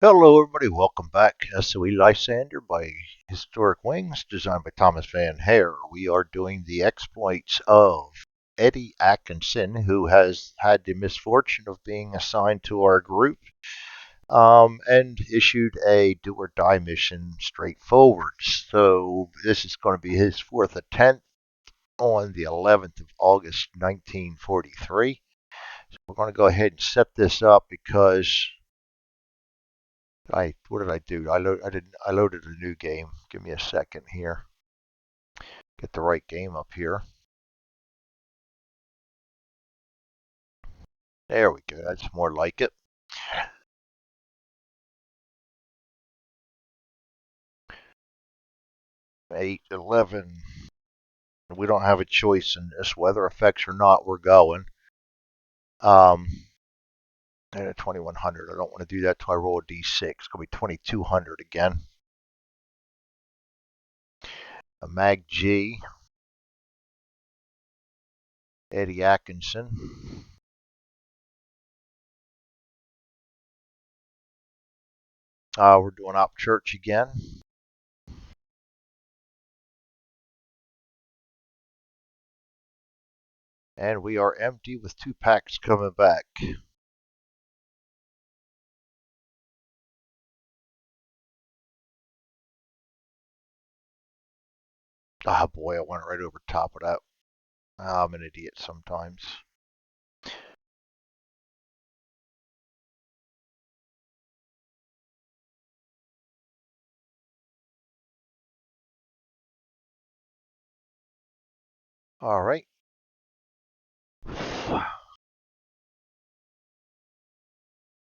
Hello, everybody. Welcome back. SOE Lysander by Historic Wings, designed by Thomas Van Hare. We are doing the exploits of Eddie Atkinson, who has had the misfortune of being assigned to our group and issued a do or die mission straightforward. So, this is going to be his fourth attempt on the 11th of August, 1943. So, we're going to go ahead and set this up because what did I do? I loaded a new game. Give me a second here. Get the right game up here. There we go. That's more like it. Eight, 11. We don't have a choice in this. Weather effects or not, we're going. Um, and a 2100. I don't want to do that till I roll a d6. It's going to be 2200 again. A Mag G. Eddie Atkinson. We're doing Op Church again. And we are empty with 2 packs coming back. Ah, boy, I went right over top of that. I'm an idiot sometimes. All right.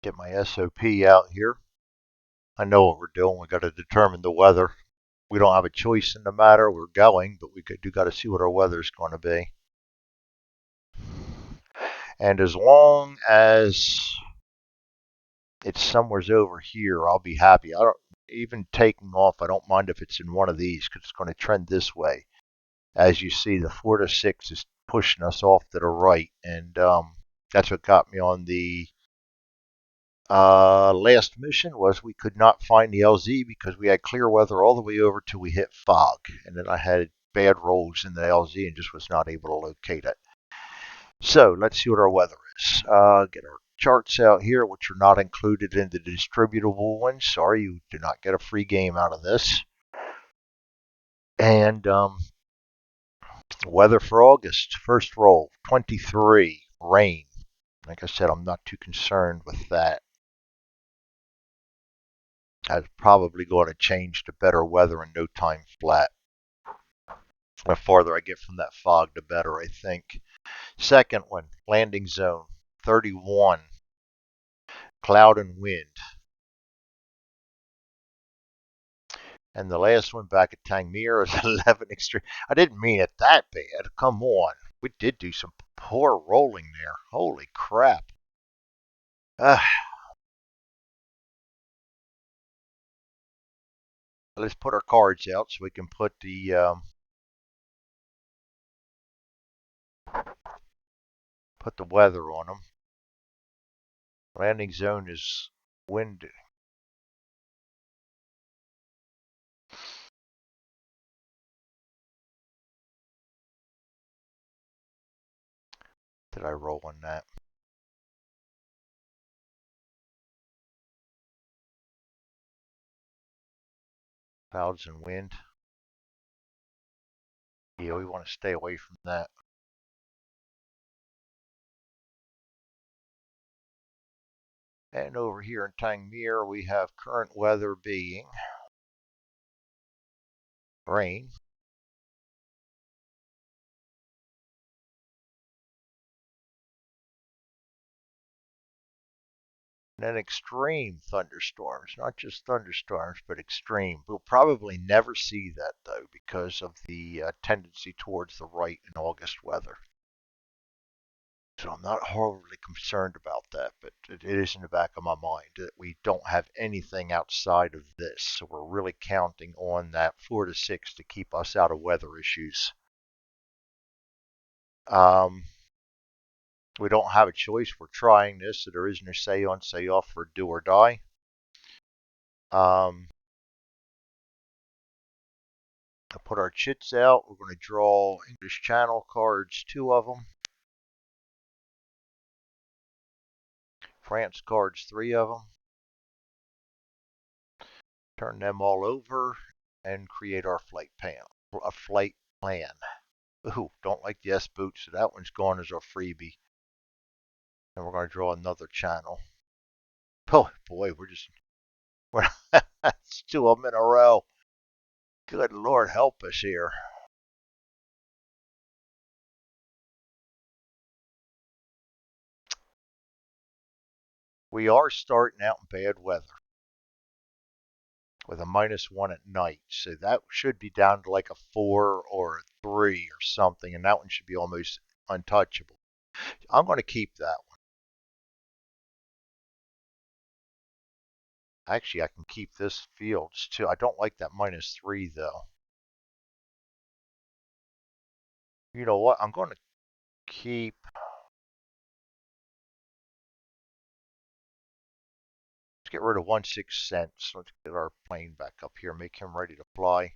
Get my SOP out here. I know what we're doing. We got to determine the weather. We don't have a choice in the matter. We're going, but we do got to see what our weather's going to be. And as long as it's somewhere's over here, I'll be happy. I don't even taking off. I don't mind if it's in one of these because it's going to trend this way. As you see, the 4 to 6 is pushing us off to the right, and that's what got me on the last mission was we could not find the LZ because we had clear weather all the way over till we hit fog, and then I had bad rolls in the LZ and just was not able to locate it. So let's see what our weather is. Get our charts out here, which are not included in the distributable ones. Sorry, you do not get a free game out of this. And weather for August, first roll, 23, rain. Like I said, I'm not too concerned with that. That's probably going to change to better weather in no time flat. The farther I get from that fog, the better, I think. Second one, landing zone, 31, cloud and wind. And the last one back at Tangmere is 11 extreme. I didn't mean it that bad. Come on. We did do some poor rolling there. Holy crap. Uh, let's put our cards out so we can put the weather on them. Landing zone is wind. Did I roll on that? Clouds and wind. Yeah, we want to stay away from that. And over here in Tangmere, we have current weather being rain. And then extreme thunderstorms, not just thunderstorms, but extreme. We'll probably never see that, though, because of the tendency towards the right in August weather. So I'm not horribly concerned about that, but it is in the back of my mind that we don't have anything outside of this. So we're really counting on that 4 to 6 to keep us out of weather issues. Um, we don't have a choice. We're trying this, so there is no say on, say off for do or die. Um, I'll put our chits out. We're going to draw English Channel cards, 2 of them. France cards, 3 of them. Turn them all over and create our flight plan. Ooh, don't like the S boot, so that one's gone as a freebie. And we're going to draw another channel. Oh boy, we're that's 2 of them in a row. Good Lord, help us here. We are starting out in bad weather with a -1 at night, so that should be down to like a 4 or a 3 or something, and that one should be almost untouchable. I'm going to keep that one. Actually, I can keep this fields too. I don't like that -3 though. You know what? I'm going to keep. Let's get rid of 1/6 cents. Let's get our plane back up here. Make him ready to fly.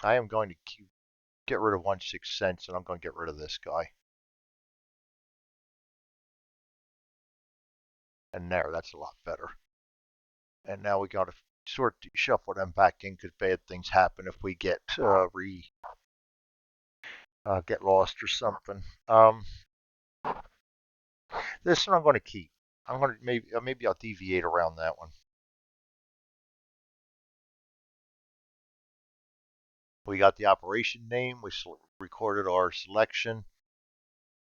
I am going to get rid of 1/6 cents, and I'm going to get rid of this guy. And there, that's a lot better. And now we got to shuffle them back in because bad things happen if we get get lost or something. This one I'm going to keep. I'm going to maybe I'll deviate around that one. We got the operation name. We recorded our selection.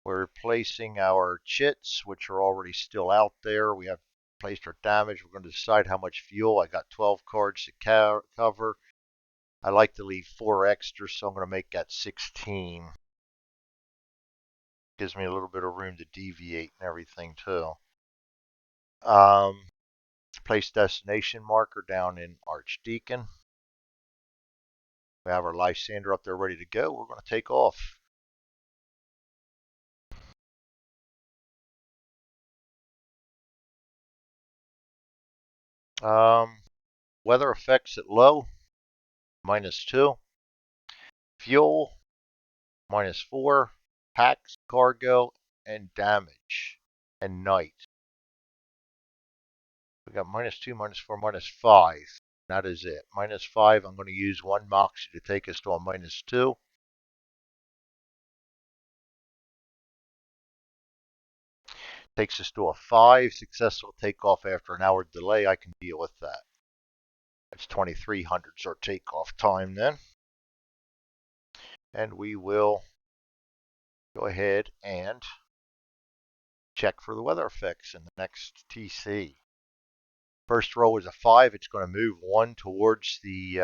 We're replacing our chits, which are already still out there. We have placed our damage. We're going to decide how much fuel. I got 12 cards to cover. I like to leave 4 extras, so I'm going to make that 16. Gives me a little bit of room to deviate and everything too. Place destination marker down in Archdeacon. We have our Lysander up there ready to go. We're going to take off. Weather effects at low, -2. Fuel, -4. Packs, cargo, and damage. And night. We got -2, -4, -5. That is it. -5, I'm going to use 1 Moxie to take us to a -2. Takes us to a 5. Successful takeoff after an hour delay. I can deal with that. That's 2300 our takeoff time then. And we will go ahead and check for the weather effects in the next TC. First roll is a 5. It's going to move 1 towards the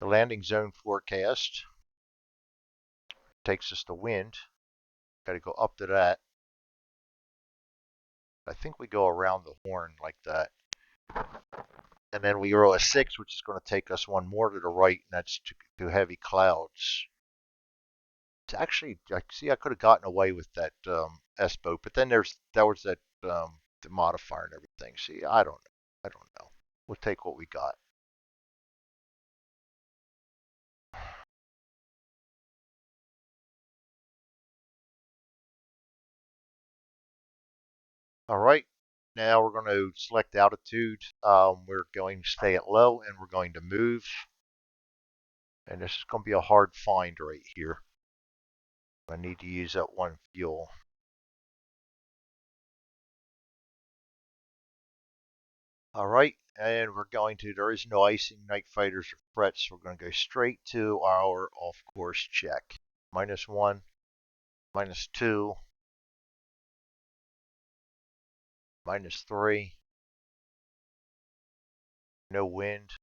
landing zone forecast. Takes us to wind. Got to go up to that. I think we go around the horn like that. And then we roll a 6, which is going to take us 1 more to the right, and that's to heavy clouds. It's actually, I see I could have gotten away with that S boat, but then there was that the modifier and everything. See, I don't know. I don't know. We'll take what we got. All right. Now we're going to select altitude. We're going to stay at low, and we're going to move. And this is going to be a hard find right here. I need to use that 1 fuel. All right, and there is no icing, night fighters, or threats. So we're going to go straight to our off-course check. -1, -2, -3, no wind.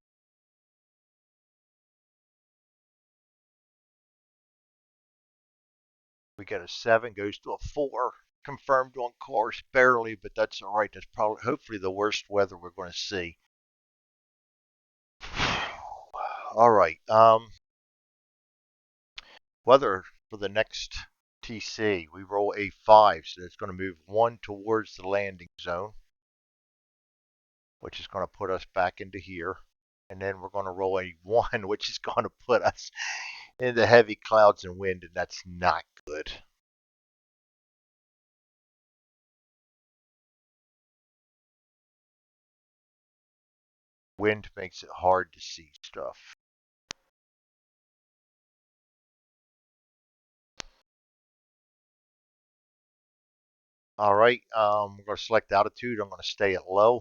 We get a 7, goes to a 4. Confirmed on course, barely, but that's all right. That's probably, hopefully, the worst weather we're going to see. All right. Weather for the next TC. We roll a 5, so it's going to move 1 towards the landing zone. which is going to put us back into here. And then we're going to roll a 1, which is going to put us into heavy clouds and wind, and that's not good. Wind makes it hard to see stuff. All right, we're going to select altitude. I'm going to stay at low.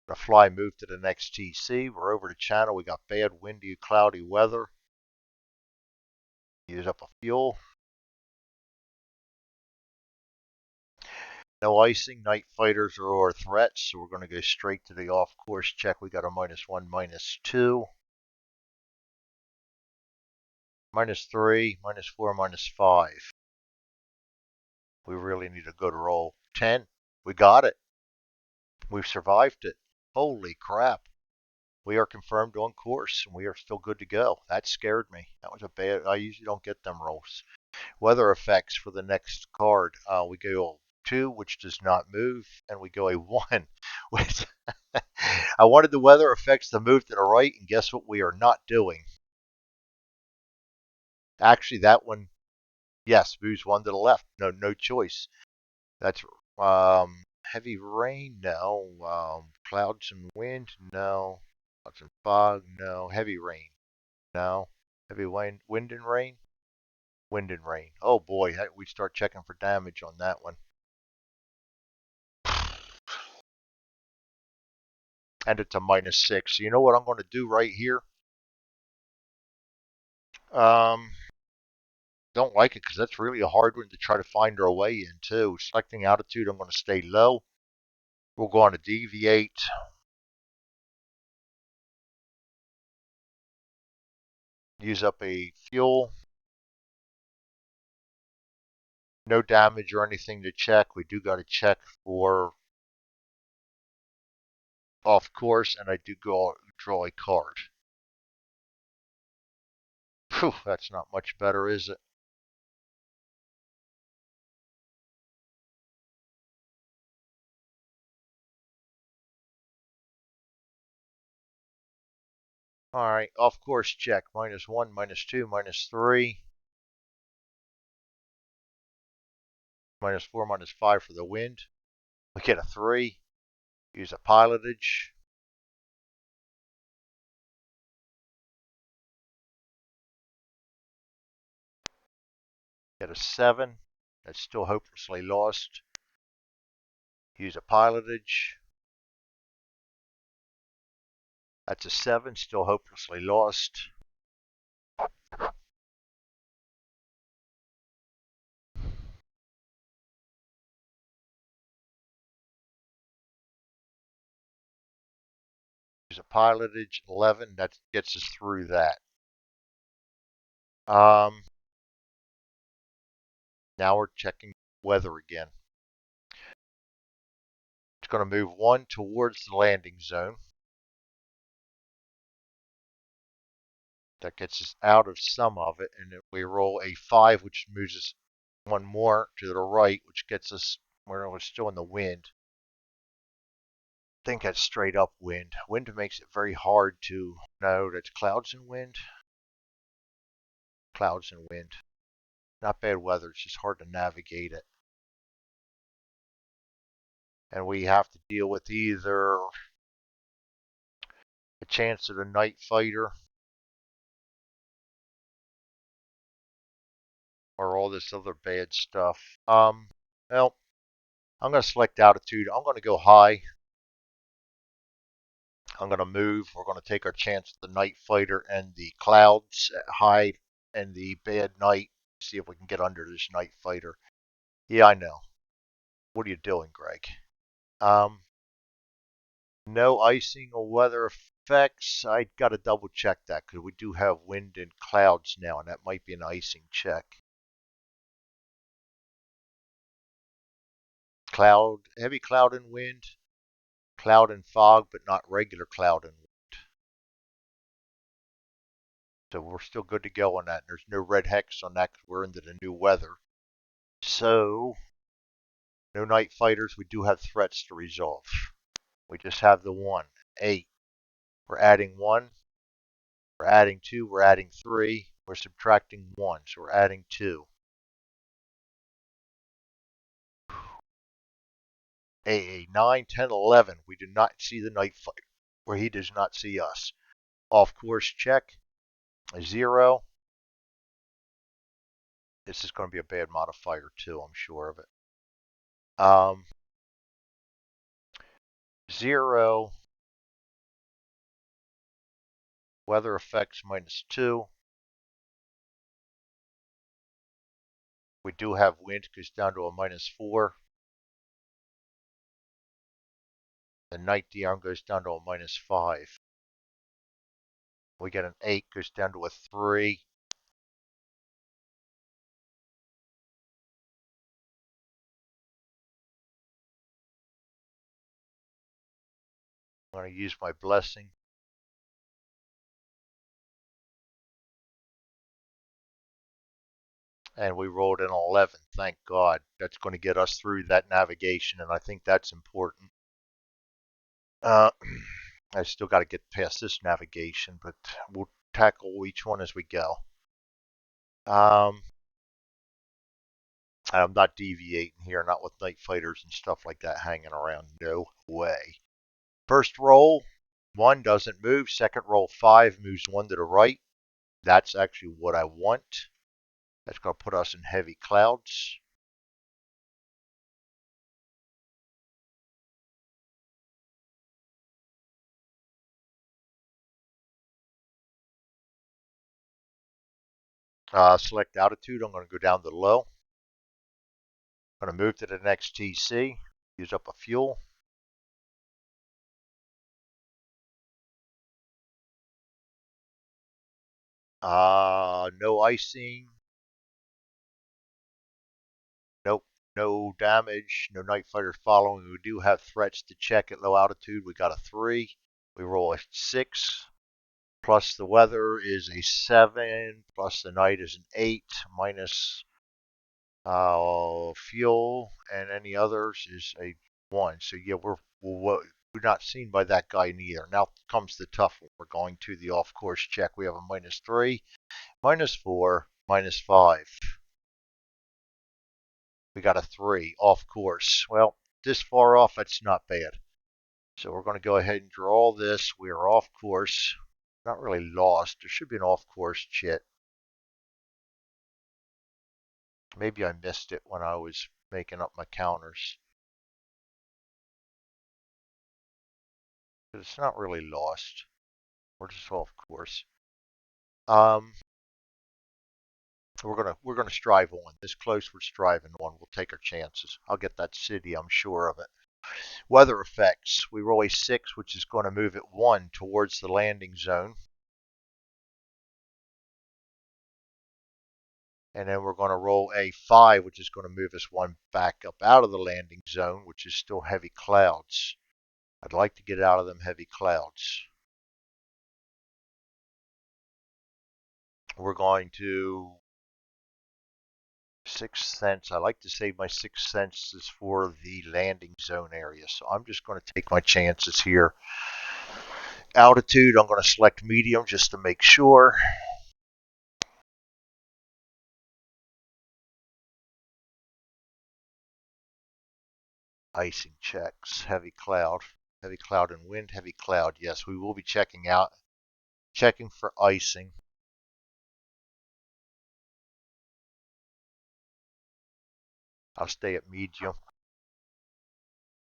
I'm going to fly move to the next TC. We're over the channel. We got bad, windy, cloudy weather. Use up a fuel. No icing, night fighters or threats, so we're going to go straight to the off course check. We got a -1, -2, -3, -4, -5. We really need a good roll. 10. We got it. We've survived it. Holy crap. We are confirmed on course and we are still good to go. That scared me. That was a bad. I usually don't get them rolls. Weather effects for the next card. We go 2, which does not move, and we go a 1, which I wanted the weather effects to move to the right, and guess what we are not doing? Actually, that one, yes, moves 1 to the left. No choice. That's heavy rain. No. Clouds and wind. No. Clouds and fog. No. Heavy rain. No. Heavy wind and rain. Wind and rain. Oh boy, we start checking for damage on that one. And it's a -6. So you know what I'm going to do right here? Um, don't like it because that's really a hard one to try to find our way into. Selecting altitude, I'm going to stay low. We'll go on to deviate. Use up a fuel. No damage or anything to check. We do got to check for off course, and I do go draw a card. Phew, that's not much better, is it? All right, off course check. -1, -2, -3. -4, -5 for the wind. We get a 3. Use a pilotage. Get a 7. That's still hopelessly lost. Use a pilotage. That's a 7, still hopelessly lost. Use a pilotage. 11. That gets us through that. Now we're checking weather again. It's going to move 1 towards the landing zone. That gets us out of some of it, and then we roll a 5, which moves us 1 more to the right, which gets us where we're still in the wind. I think that's straight up wind. Wind makes it very hard to know. That's clouds and wind. Clouds and wind. Not bad weather, it's just hard to navigate it. And we have to deal with either a chance at a night fighter or all this other bad stuff. Well, I'm going to select altitude. I'm going to go high. I'm going to move. We're going to take our chance at the night fighter and the clouds at high and the bad night. See if we can get under this night fighter. Yeah, I know. What are you doing, Greg? No icing or weather effects. I got to double check that because we do have wind and clouds now, and that might be an icing check. Cloud, heavy cloud and wind, cloud and fog, but not regular cloud and wind. So we're still good to go on that. There's no red hex on that because we're into the new weather. So, no night fighters. We do have threats to resolve. We just have the 1. 8. We're adding 1. We're adding 2. We're adding 3. We're subtracting 1. So we're adding 2. 8, 9, 10, 11. We do not see the night fighter, where he does not see us. Off course check. 0. This is going to be a bad modifier too, I'm sure of it. 0. Weather effects -2. We do have wind, goes down to a -4. The night DM goes down to a -5. We get an 8, goes down to a 3. I'm going to use my blessing. And we rolled an 11. Thank God. That's going to get us through that navigation, and I think that's important. I still got to get past this navigation, but we'll tackle each one as we go. I'm not deviating here, not with night fighters and stuff like that hanging around. No way. First roll, 1 doesn't move. Second roll, 5 moves 1 to the right. That's actually what I want. That's going to put us in heavy clouds. Select altitude. I'm going to go down to low. I'm going to move to the next TC. Use up a fuel. No icing. Nope. No damage. No night fighters following. We do have threats to check at low altitude. We got a 3. We roll a 6. Plus the weather is a 7. Plus the night is an 8. Minus fuel and any others is a 1. So yeah, we're not seen by that guy neither. Now comes the tough one. We're going to the off course check. We have a -3, -4, -5. We got a 3 off course. Well, this far off, that's not bad. So we're going to go ahead and draw this. We are off course. Not really lost. There should be an off course chit. Maybe I missed it when I was making up my counters. But it's not really lost. We're just off course. We're gonna strive on. This close, we're striving on. We'll take our chances. I'll get that city, I'm sure of it. Weather effects. We roll a 6, which is going to move it 1 towards the landing zone. And then we're going to roll a 5, which is going to move us 1 back up out of the landing zone, which is still heavy clouds. I'd like to get out of them heavy clouds. We're going to Sixth Sense. I like to save my Sixth Senses for the landing zone area, so I'm just going to take my chances here. Altitude, I'm going to select medium just to make sure. Icing checks, heavy cloud and wind, heavy cloud. Yes, we will be checking for icing. I'll stay at medium.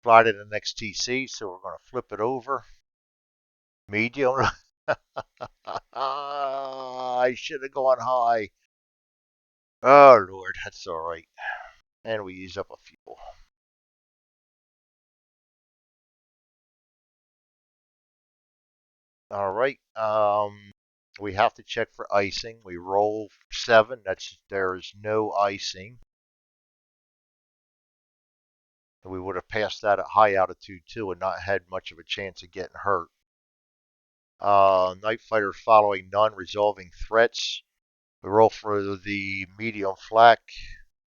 Fly to the next TC, so we're going to flip it over. Medium. I should have gone high. Oh, Lord, that's all right. And we use up a fuel. All right. We have to check for icing. We roll 7. There is no icing. We would have passed that at high altitude too and not had much of a chance of getting hurt. Night fighter following, none, resolving threats. We roll for the medium flak.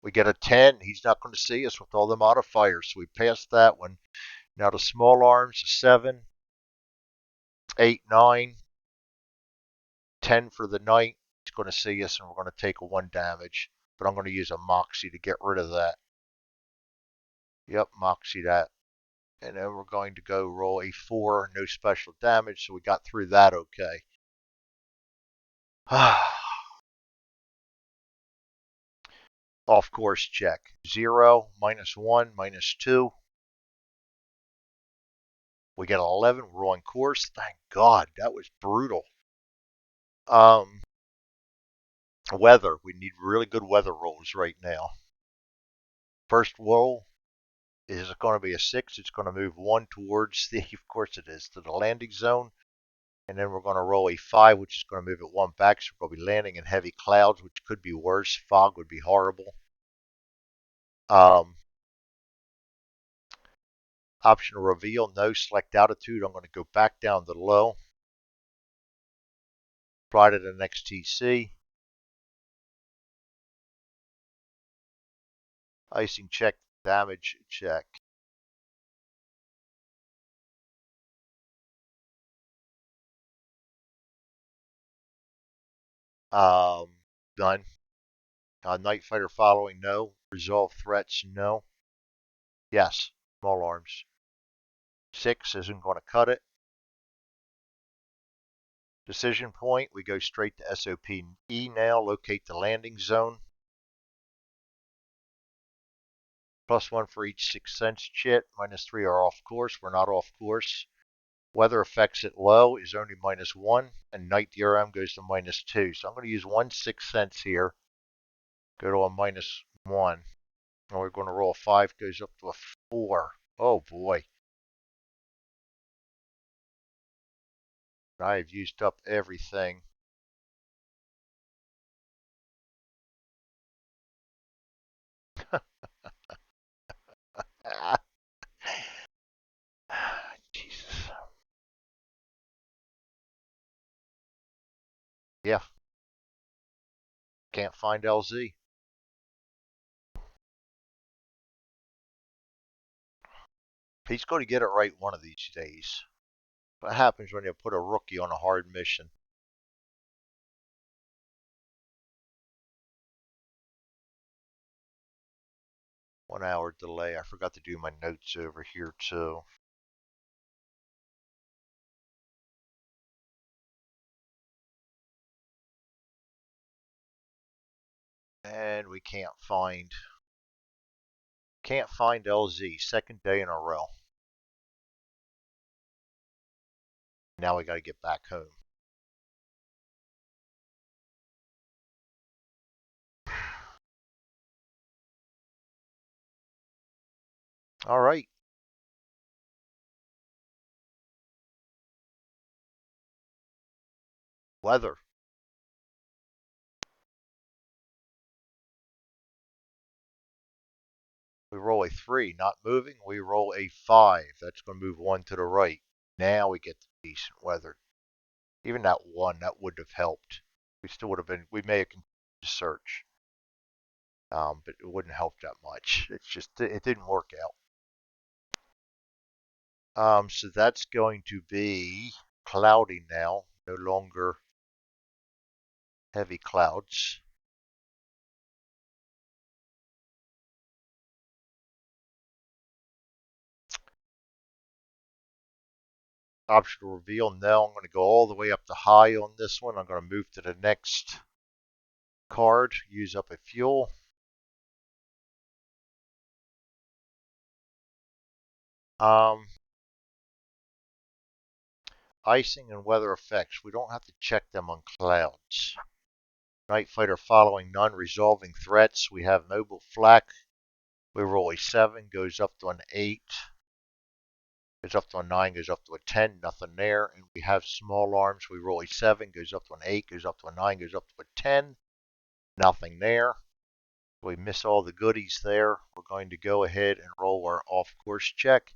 We get a 10. He's not going to see us with all the modifiers, so we passed that one. Now the small arms, 7, 8, 9, 10 for the night. It's going to see us and we're going to take a 1 damage. But I'm going to use a Moxie to get rid of that. Yep, Moxie that. And then we're going to go roll a 4, no special damage. So we got through that okay. Off course check. 0, -1, -2. We get 11. We're on course. Thank God. That was brutal. Weather. We need really good weather rolls right now. First roll is going to be a 6. It's going to move 1 towards the, of course it is, to the landing zone. And then we're going to roll a 5, which is going to move it 1 back. So we're going to be landing in heavy clouds, which could be worse. Fog would be horrible. Optional reveal, no. Select altitude. I'm going to go back down to low. Fly to the next TC. Icing check, damage check. Done. Night fighter following, no. Resolve threats, no. Yes, small arms. 6 isn't going to cut it. Decision point, we go straight to SOP E now. Locate the landing zone. +1 for each 6 cents chit. -3 are off course. We're not off course. Weather effects at low is only -1, and night DRM goes to -2. So I'm going to use 1 6 cents here. Go to a -1. And we're going to roll a 5, goes up to a 4. Oh boy. I've used up everything. Jesus. Yeah. Can't find LZ. He's going to get it right one of these days. What happens when you put a rookie on a hard mission? One-hour delay. I forgot to do my notes over here too. And we can't find LZ. Second day in a row. Now we got to get back home. All right. Weather. We roll a 3, not moving. We roll a 5. That's going to move 1 to the right. Now we get the decent weather. Even that 1, that would have helped. We still would have been, we may have continued to search. But it wouldn't help that much. It's just, it didn't work out. So that's going to be cloudy now. No longer heavy clouds. Optional reveal, no. I'm going to go all the way up to high on this one. I'm going to move to the next card, use up a fuel. Icing and weather effects. We don't have to check them on clouds. Night fighter following, none. Resolving threats. We have mobile flak. We roll a 7, goes up to an 8. Goes up to a 9, goes up to a 10, nothing there. And we have small arms. We roll a 7, goes up to an 8, goes up to a 9, goes up to a 10, nothing there. We miss all the goodies there. We're going to go ahead and roll our off course check.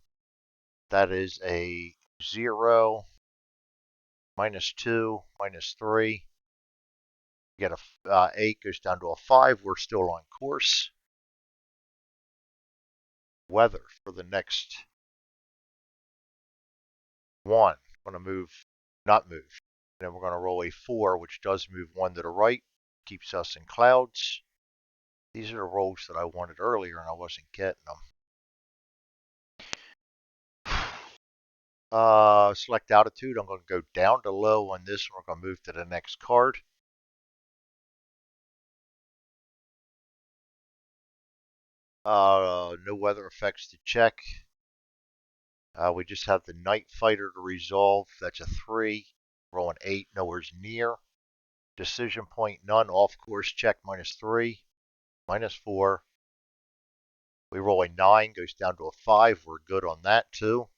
That is a 0, -2, -3. You get a 8, goes down to a 5. We're still on course. Weather for the next 1. Going to move, not move. And then we're going to roll a 4, which does move 1 to the right, keeps us in clouds. These are the rolls that I wanted earlier and I wasn't getting them. Select altitude. I'm going to go down to low on this one. We're going to move to the next card. No weather effects to check. We just have the Night Fighter to resolve. That's a 3. Rolling 8, nowhere's near. Decision point, none. Off course check, -3. -4. We roll a 9, goes down to a 5. We're good on that too.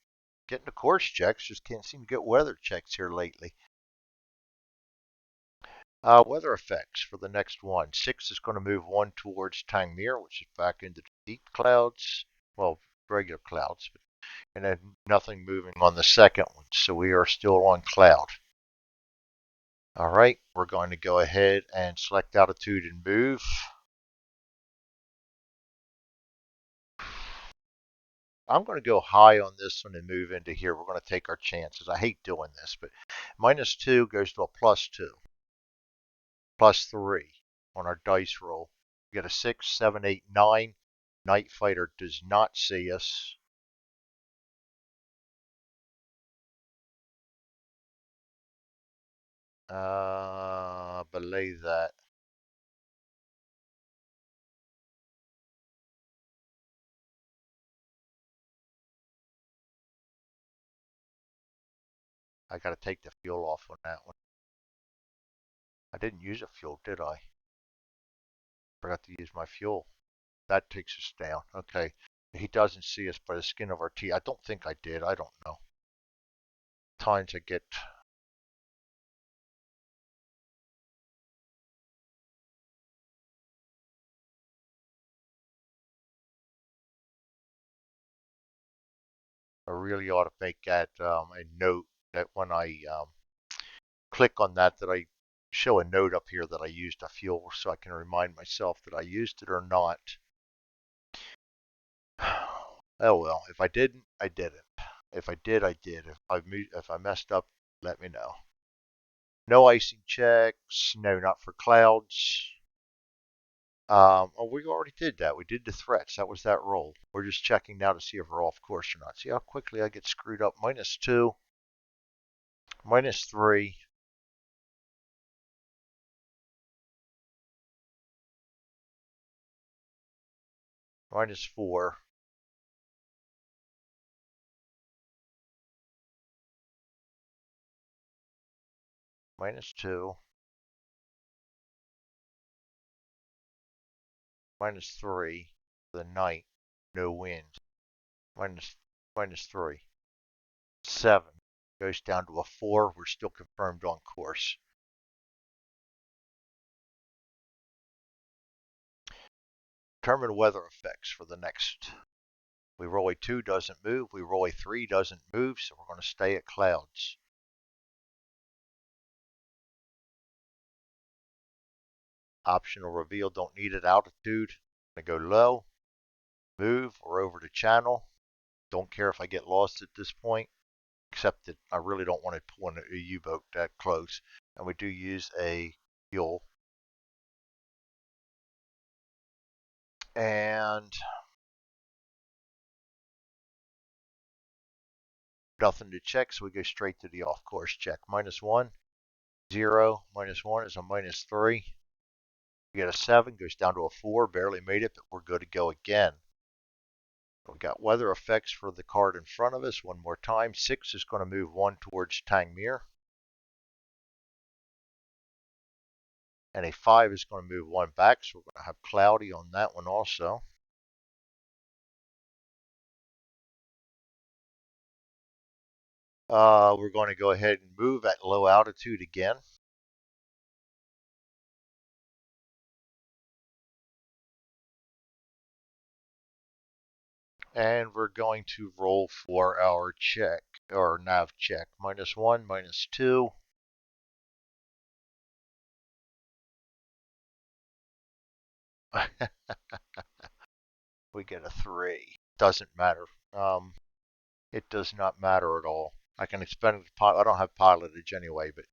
Getting the course checks, just can't seem to get weather checks here lately. Weather effects for the next one. 6 is going to move 1 towards Tangmere, which is back into the deep clouds. Well, regular clouds. And then nothing moving on the second one. So we are still on cloud. All right, we're going to go ahead and select altitude and move. I'm going to go high on this one and move into here. We're going to take our chances. I hate doing this, but -2 goes to a +2. +3 on our dice roll. We get a 6, 7, 8, 9. Night Fighter does not see us. Belay that. I got to take the fuel off on that one. I didn't use a fuel, did I? Forgot to use my fuel. That takes us down. Okay. He doesn't see us by the skin of our teeth. I don't think I did. I don't know. Times I get I really ought to make that a note that when I click on that, that I show a note up here that I used a fuel so I can remind myself that I used it or not. Oh well, if I didn't, I didn't. If I did, I did. If I messed up, let me know. No icing checks. No, not for clouds. Oh, we already did that. We did the threats. That was that roll. We're just checking now to see if we're off course or not. See how quickly I get screwed up. -2, -3. -4. -2. -3 for the night, no wind. Minus -3. 7 goes down to a 4. We're still confirmed on course. Determine weather effects for the next. We roll a 2, doesn't move. We roll a 3, doesn't move. So we're going to stay at clouds. Optional reveal, don't need it. Altitude, I'm going to go low. Move, we're over to channel. Don't care if I get lost at this point, except that I really don't want to pull in a U-boat that close. And we do use a fuel. And nothing to check, so we go straight to the off course check. -1, 0, -1 is a -3. We get a 7, goes down to a 4, barely made it, but we're good to go again. We got weather effects for the card in front of us one more time. 6 is going to move 1 towards Tangmere. And a 5 is going to move 1 back, so we're going to have cloudy on that one also. We're going to go ahead and move at low altitude again. And we're going to roll for our check, or nav check. -1, -2. We get a 3. Doesn't matter. It does not matter at all. I can expend. I don't have pilotage anyway, but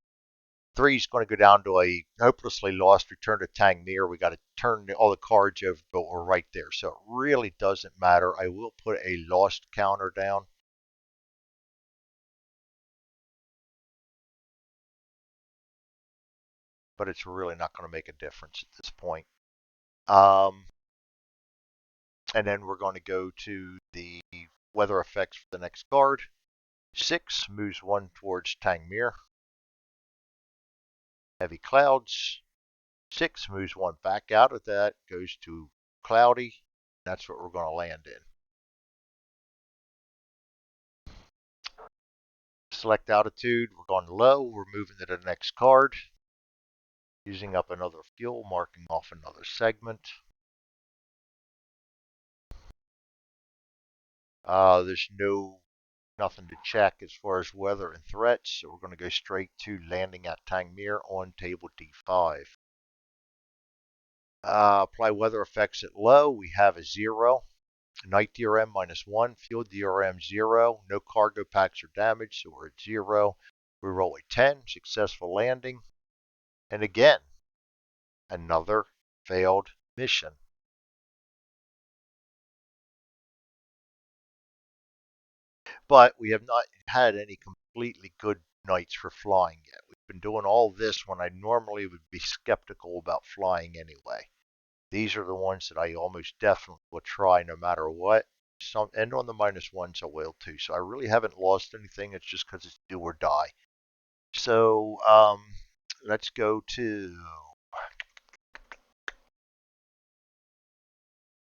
3 is going to go down to a hopelessly lost. Return to Tangmere. We got to turn all the cards over, but we're right there, so it really doesn't matter. I will put a lost counter down. But it's really not going to make a difference at this point. Um, and then we're going to go to the weather effects for the next card. 6 moves 1 towards Tangmere. Heavy clouds. 6 moves 1 back out of that, goes to cloudy. That's what we're going to land in. Select altitude. We're going low. We're moving to the next card. Using up another fuel, marking off another segment. There's nothing to check as far as weather and threats, so we're going to go straight to landing at Tangmere on table D5. Apply weather effects at low. We have a 0. Night DRM -1, fuel DRM 0. No cargo packs are damaged, so we're at 0. We roll a 10, successful landing. And again, another failed mission. But we have not had any completely good nights for flying yet. We've been doing all this when I normally would be skeptical about flying anyway. These are the ones that I almost definitely will try no matter what. Some and on the -1s I will too. So I really haven't lost anything. It's just because it's do or die. So let's go to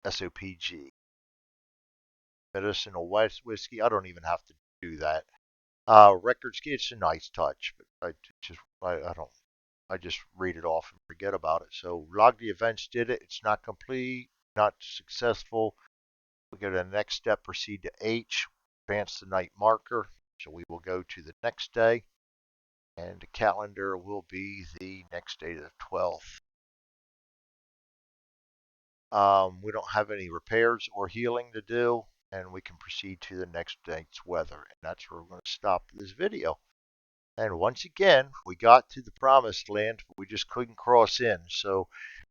SOPG. Medicinal whiskey. I don't even have to do that. Records, it's a nice touch, but I don't. I just read it off and forget about it. So log the events, did it. It's not complete, not successful. We go to the next step, proceed to H, advance the night marker. So we will go to the next day, and the calendar will be the next day, the 12th. We don't have any repairs or healing to do, and we can proceed to the next night's weather. And that's where we're going to stop this video. And once again, we got to the promised land, but we just couldn't cross in. So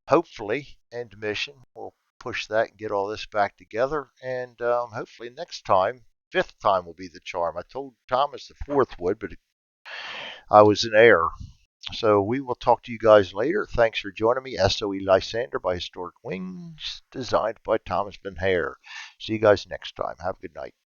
hopefully, end mission, we'll push that and get all this back together. And hopefully next time, 5th time will be the charm. I told Thomas the 4th would, but I was in error. So we will talk to you guys later. Thanks for joining me. SOE Lysander by Historic Wings, designed by Thomas Van Hare. See you guys next time. Have a good night.